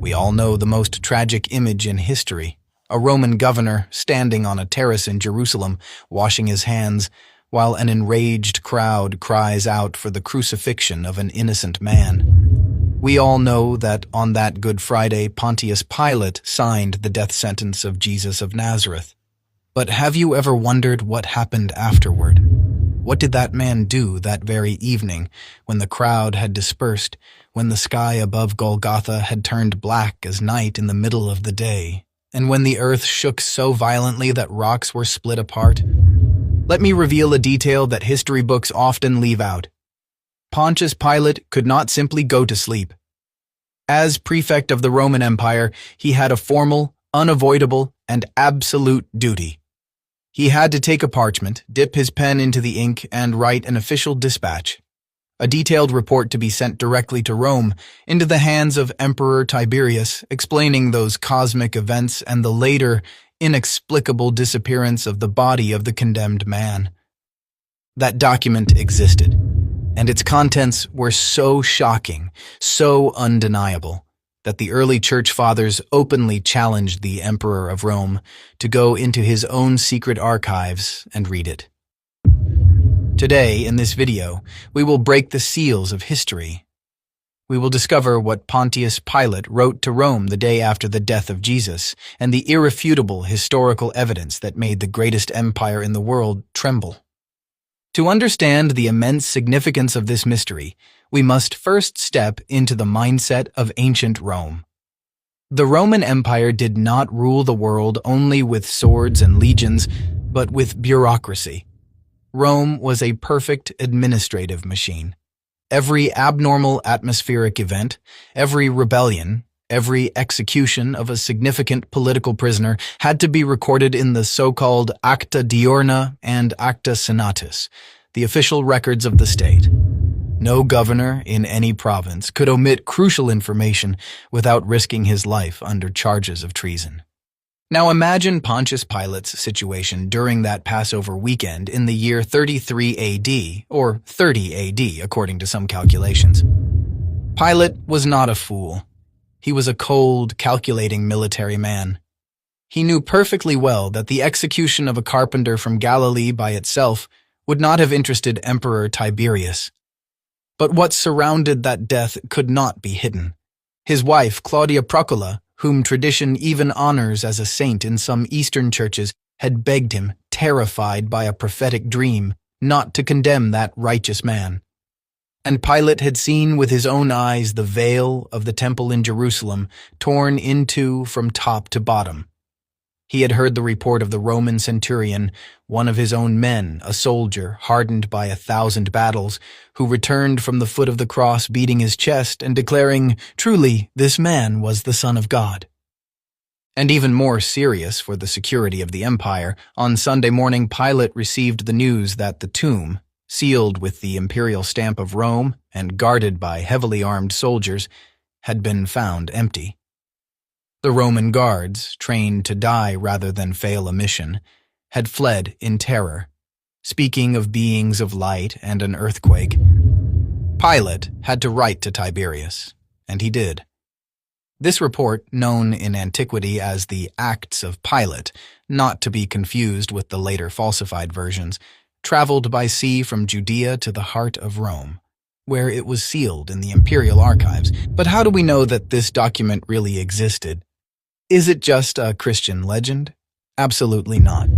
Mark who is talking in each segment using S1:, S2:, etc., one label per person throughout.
S1: We all know the most tragic image in history: a Roman governor standing on a terrace in Jerusalem, washing his hands, while an enraged crowd cries out for the crucifixion of an innocent man. We all know that on that Good Friday, Pontius Pilate signed the death sentence of Jesus of Nazareth. But have you ever wondered what happened afterward? What did that man do that very evening, when the crowd had dispersed, when the sky above Golgotha had turned black as night in the middle of the day, and when the earth shook so violently that rocks were split apart? Let me reveal a detail that history books often leave out. Pontius Pilate could not simply go to sleep. As prefect of the Roman Empire, he had a formal, unavoidable, and absolute duty. He had to take a parchment, dip his pen into the ink, and write an official dispatch. A detailed report to be sent directly to Rome, into the hands of Emperor Tiberius, explaining those cosmic events and the later, inexplicable disappearance of the body of the condemned man. That document existed, and its contents were so shocking, so undeniable, that the early church fathers openly challenged the Emperor of Rome to go into his own secret archives and read it. Today, in this video, we will break the seals of history. We will discover what Pontius Pilate wrote to Rome the day after the death of Jesus, and the irrefutable historical evidence that made the greatest empire in the world tremble. To understand the immense significance of this mystery, we must first step into the mindset of ancient Rome. The Roman Empire did not rule the world only with swords and legions, but with bureaucracy. Rome was a perfect administrative machine. Every abnormal atmospheric event, every rebellion, every execution of a significant political prisoner had to be recorded in the so-called Acta Diurna and Acta Senatus, the official records of the state. No governor in any province could omit crucial information without risking his life under charges of treason. Now imagine Pontius Pilate's situation during that Passover weekend in the year 33 AD, or 30 AD according to some calculations. Pilate was not a fool. He was a cold, calculating military man. He knew perfectly well that the execution of a carpenter from Galilee by itself would not have interested Emperor Tiberius. But what surrounded that death could not be hidden. His wife, Claudia Procula, whom tradition even honors as a saint in some Eastern churches, had begged him, terrified by a prophetic dream, not to condemn that righteous man. And Pilate had seen with his own eyes the veil of the temple in Jerusalem torn in two from top to bottom. He had heard the report of the Roman centurion, one of his own men, a soldier hardened by 1,000 battles, who returned from the foot of the cross beating his chest and declaring, "Truly, this man was the Son of God." And even more serious for the security of the empire, on Sunday morning Pilate received the news that the tomb, sealed with the imperial stamp of Rome and guarded by heavily armed soldiers, had been found empty. The Roman guards, trained to die rather than fail a mission, had fled in terror, speaking of beings of light and an earthquake. Pilate had to write to Tiberius, and he did. This report, known in antiquity as the Acts of Pilate, not to be confused with the later falsified versions, traveled by sea from Judea to the heart of Rome, where it was sealed in the imperial archives. But how do we know that this document really existed? Is it just a Christian legend? Absolutely not.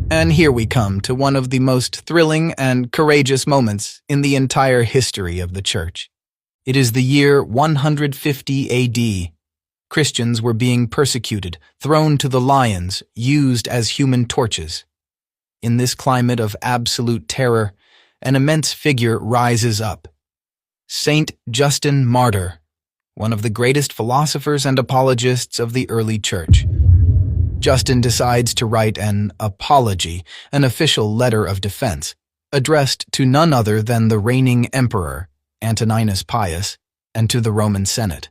S1: And here we come to one of the most thrilling and courageous moments in the entire history of the Church. It is the year 150 AD. Christians were being persecuted, thrown to the lions, used as human torches. In this climate of absolute terror, an immense figure rises up. Saint Justin Martyr, one of the greatest philosophers and apologists of the early Church. Justin decides to write an apology, an official letter of defense, addressed to none other than the reigning emperor, Antoninus Pius, and to the Roman Senate.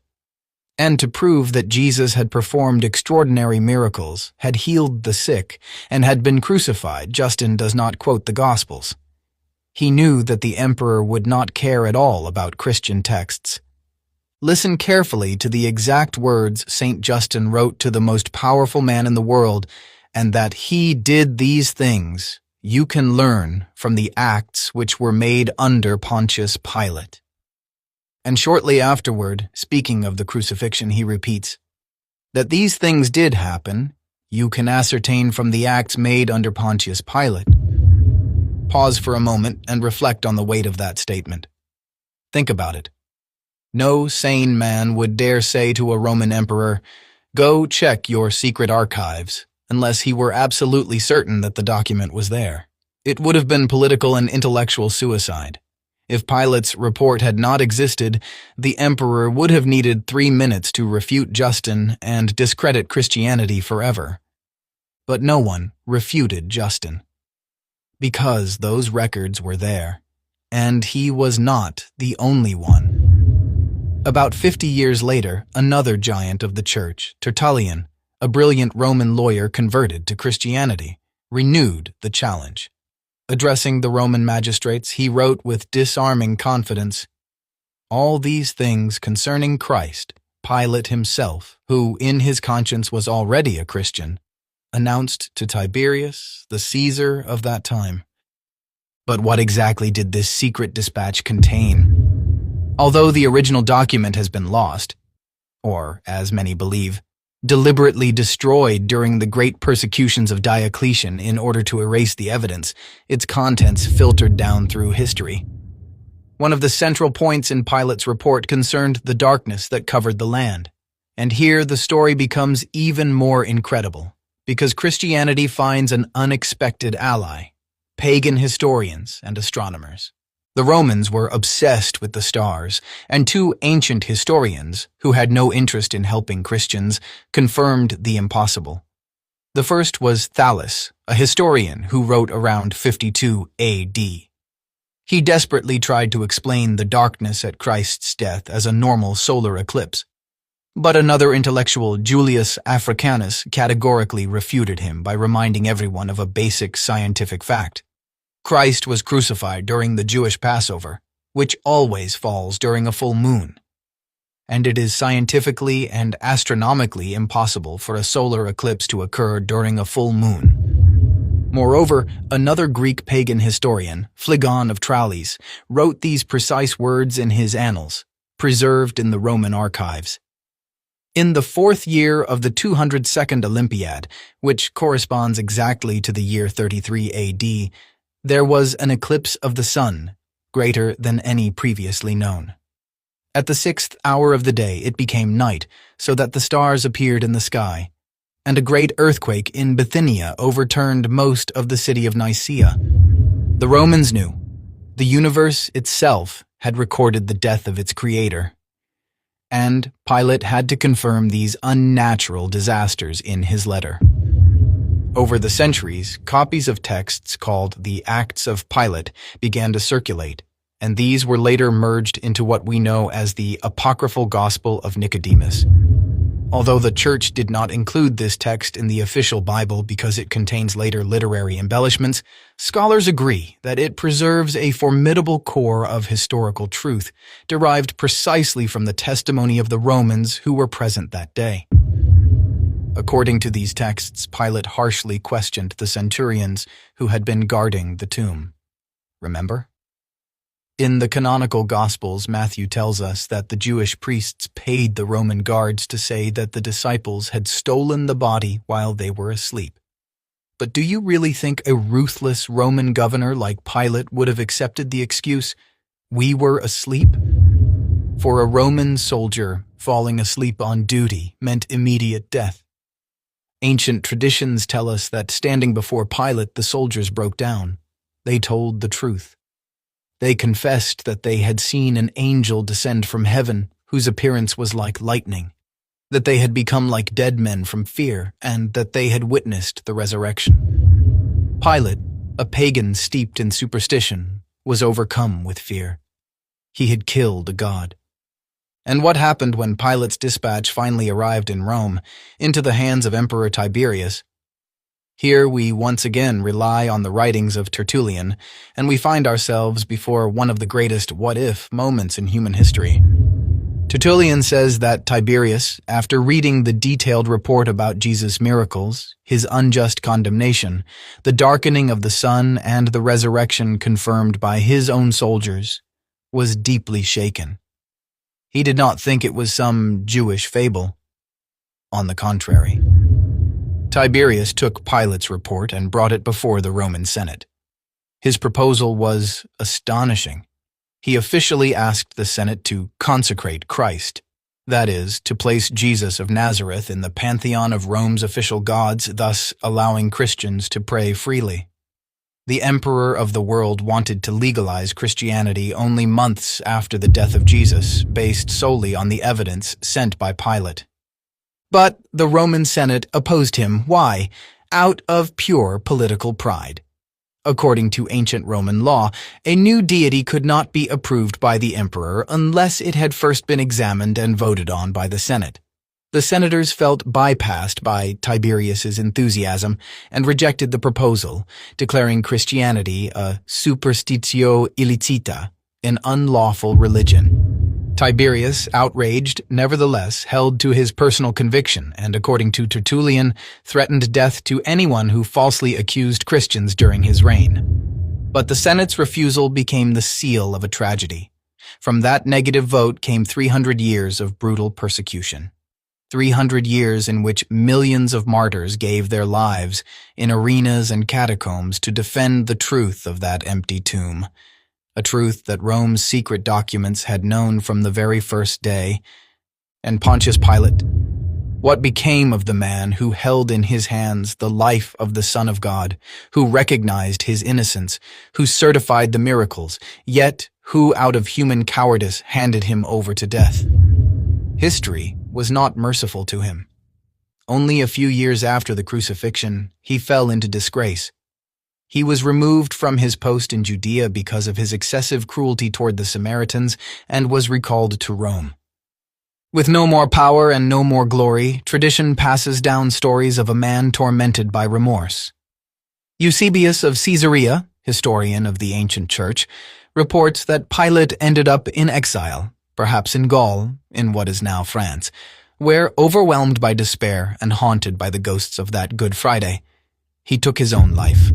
S1: And to prove that Jesus had performed extraordinary miracles, had healed the sick, and had been crucified, Justin does not quote the Gospels. He knew that the emperor would not care at all about Christian texts. Listen carefully to the exact words St. Justin wrote to the most powerful man in the world, and that he did these things you can learn from the acts which were made under Pontius Pilate. And shortly afterward, speaking of the crucifixion, he repeats, that these things did happen, you can ascertain from the acts made under Pontius Pilate. Pause for a moment and reflect on the weight of that statement. Think about it. No sane man would dare say to a Roman emperor, "Go check your secret archives," unless he were absolutely certain that the document was there. It would have been political and intellectual suicide. If Pilate's report had not existed, the emperor would have needed 3 minutes to refute Justin and discredit Christianity forever. But no one refuted Justin, because those records were there, and he was not the only one. About 50 years later, another giant of the church, Tertullian, a brilliant Roman lawyer converted to Christianity, renewed the challenge. Addressing the Roman magistrates, he wrote with disarming confidence, "All these things concerning Christ, Pilate himself, who in his conscience was already a Christian, announced to Tiberius, the Caesar of that time." But what exactly did this secret dispatch contain? Although the original document has been lost, or, as many believe, deliberately destroyed during the great persecutions of Diocletian in order to erase the evidence, its contents filtered down through history. One of the central points in Pilate's report concerned the darkness that covered the land. And here the story becomes even more incredible, because Christianity finds an unexpected ally: pagan historians and astronomers. The Romans were obsessed with the stars, and 2 ancient historians, who had no interest in helping Christians, confirmed the impossible. The first was Thales, a historian who wrote around 52 AD. He desperately tried to explain the darkness at Christ's death as a normal solar eclipse. But another intellectual, Julius Africanus, categorically refuted him by reminding everyone of a basic scientific fact. Christ was crucified during the Jewish Passover, which always falls during a full moon. And it is scientifically and astronomically impossible for a solar eclipse to occur during a full moon. Moreover, another Greek pagan historian, Phlegon of Tralles, wrote these precise words in his annals, preserved in the Roman archives. In the 4th year of the 202nd Olympiad, which corresponds exactly to the year 33 AD, there was an eclipse of the sun, greater than any previously known. At the 6th hour of the day it became night, so that the stars appeared in the sky, and a great earthquake in Bithynia overturned most of the city of Nicaea. The Romans knew the universe itself had recorded the death of its creator, and Pilate had to confirm these unnatural disasters in his letter. Over the centuries, copies of texts called the Acts of Pilate began to circulate, and these were later merged into what we know as the Apocryphal Gospel of Nicodemus. Although the Church did not include this text in the official Bible because it contains later literary embellishments, scholars agree that it preserves a formidable core of historical truth, derived precisely from the testimony of the Romans who were present that day. According to these texts, Pilate harshly questioned the centurions who had been guarding the tomb. Remember? In the canonical Gospels, Matthew tells us that the Jewish priests paid the Roman guards to say that the disciples had stolen the body while they were asleep. But do you really think a ruthless Roman governor like Pilate would have accepted the excuse, "We were asleep"? For a Roman soldier, falling asleep on duty meant immediate death. Ancient traditions tell us that standing before Pilate, the soldiers broke down. They told the truth. They confessed that they had seen an angel descend from heaven whose appearance was like lightning, that they had become like dead men from fear, and that they had witnessed the resurrection. Pilate, a pagan steeped in superstition, was overcome with fear. He had killed a god. And what happened when Pilate's dispatch finally arrived in Rome, into the hands of Emperor Tiberius? Here we once again rely on the writings of Tertullian, and we find ourselves before one of the greatest what-if moments in human history. Tertullian says that Tiberius, after reading the detailed report about Jesus' miracles, his unjust condemnation, the darkening of the sun, and the resurrection confirmed by his own soldiers, was deeply shaken. He did not think it was some Jewish fable. On the contrary, Tiberius took Pilate's report and brought it before the Roman Senate. His proposal was astonishing. He officially asked the Senate to consecrate Christ, that is, to place Jesus of Nazareth in the pantheon of Rome's official gods, thus allowing Christians to pray freely. The emperor of the world wanted to legalize Christianity only months after the death of Jesus, based solely on the evidence sent by Pilate. But the Roman Senate opposed him. Why? Out of pure political pride. According to ancient Roman law, a new deity could not be approved by the emperor unless it had first been examined and voted on by the Senate. The senators felt bypassed by Tiberius's enthusiasm and rejected the proposal, declaring Christianity a superstitio illicita, an unlawful religion. Tiberius, outraged, nevertheless held to his personal conviction and, according to Tertullian, threatened death to anyone who falsely accused Christians during his reign. But the Senate's refusal became the seal of a tragedy. From that negative vote came 300 years of brutal persecution. 300 years in which millions of martyrs gave their lives in arenas and catacombs to defend the truth of that empty tomb. A truth that Rome's secret documents had known from the very first day. And Pontius Pilate? What became of the man who held in his hands the life of the Son of God, who recognized his innocence, who certified the miracles, yet who out of human cowardice handed him over to death? History was not merciful to him. Only a few years after the crucifixion, he fell into disgrace. He was removed from his post in Judea because of his excessive cruelty toward the Samaritans and was recalled to Rome. With no more power and no more glory, tradition passes down stories of a man tormented by remorse. Eusebius of Caesarea, historian of the ancient church, reports that Pilate ended up in exile, perhaps in Gaul, in what is now France, where, overwhelmed by despair and haunted by the ghosts of that Good Friday, he took his own life.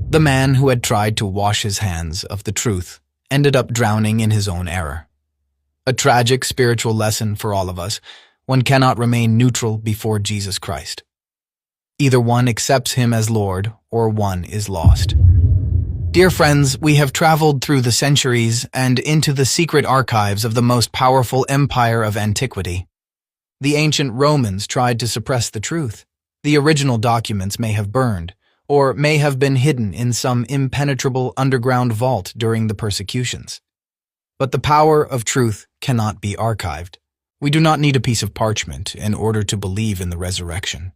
S1: The man who had tried to wash his hands of the truth ended up drowning in his own error. A tragic spiritual lesson for all of us. One cannot remain neutral before Jesus Christ. Either one accepts him as Lord, or one is lost. Dear friends, we have traveled through the centuries and into the secret archives of the most powerful empire of antiquity. The ancient Romans tried to suppress the truth. The original documents may have burned, or may have been hidden in some impenetrable underground vault during the persecutions. But the power of truth cannot be archived. We do not need a piece of parchment in order to believe in the resurrection.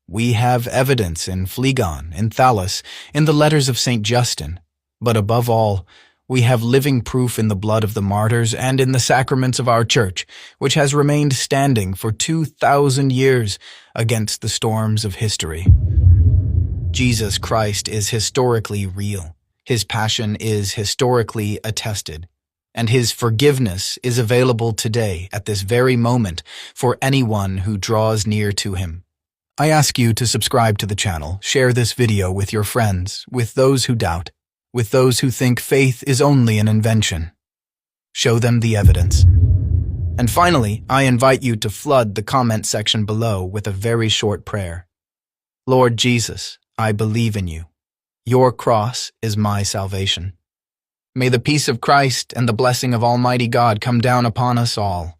S1: We have evidence in Phlegon, in Thallus, in the letters of St. Justin, but above all, we have living proof in the blood of the martyrs and in the sacraments of our Church, which has remained standing for 2,000 years against the storms of history. Jesus Christ is historically real, his passion is historically attested, and his forgiveness is available today at this very moment for anyone who draws near to him. I ask you to subscribe to the channel, share this video with your friends, with those who doubt, with those who think faith is only an invention. Show them the evidence. And finally, I invite you to flood the comment section below with a very short prayer. Lord Jesus, I believe in you. Your cross is my salvation. May the peace of Christ and the blessing of Almighty God come down upon us all.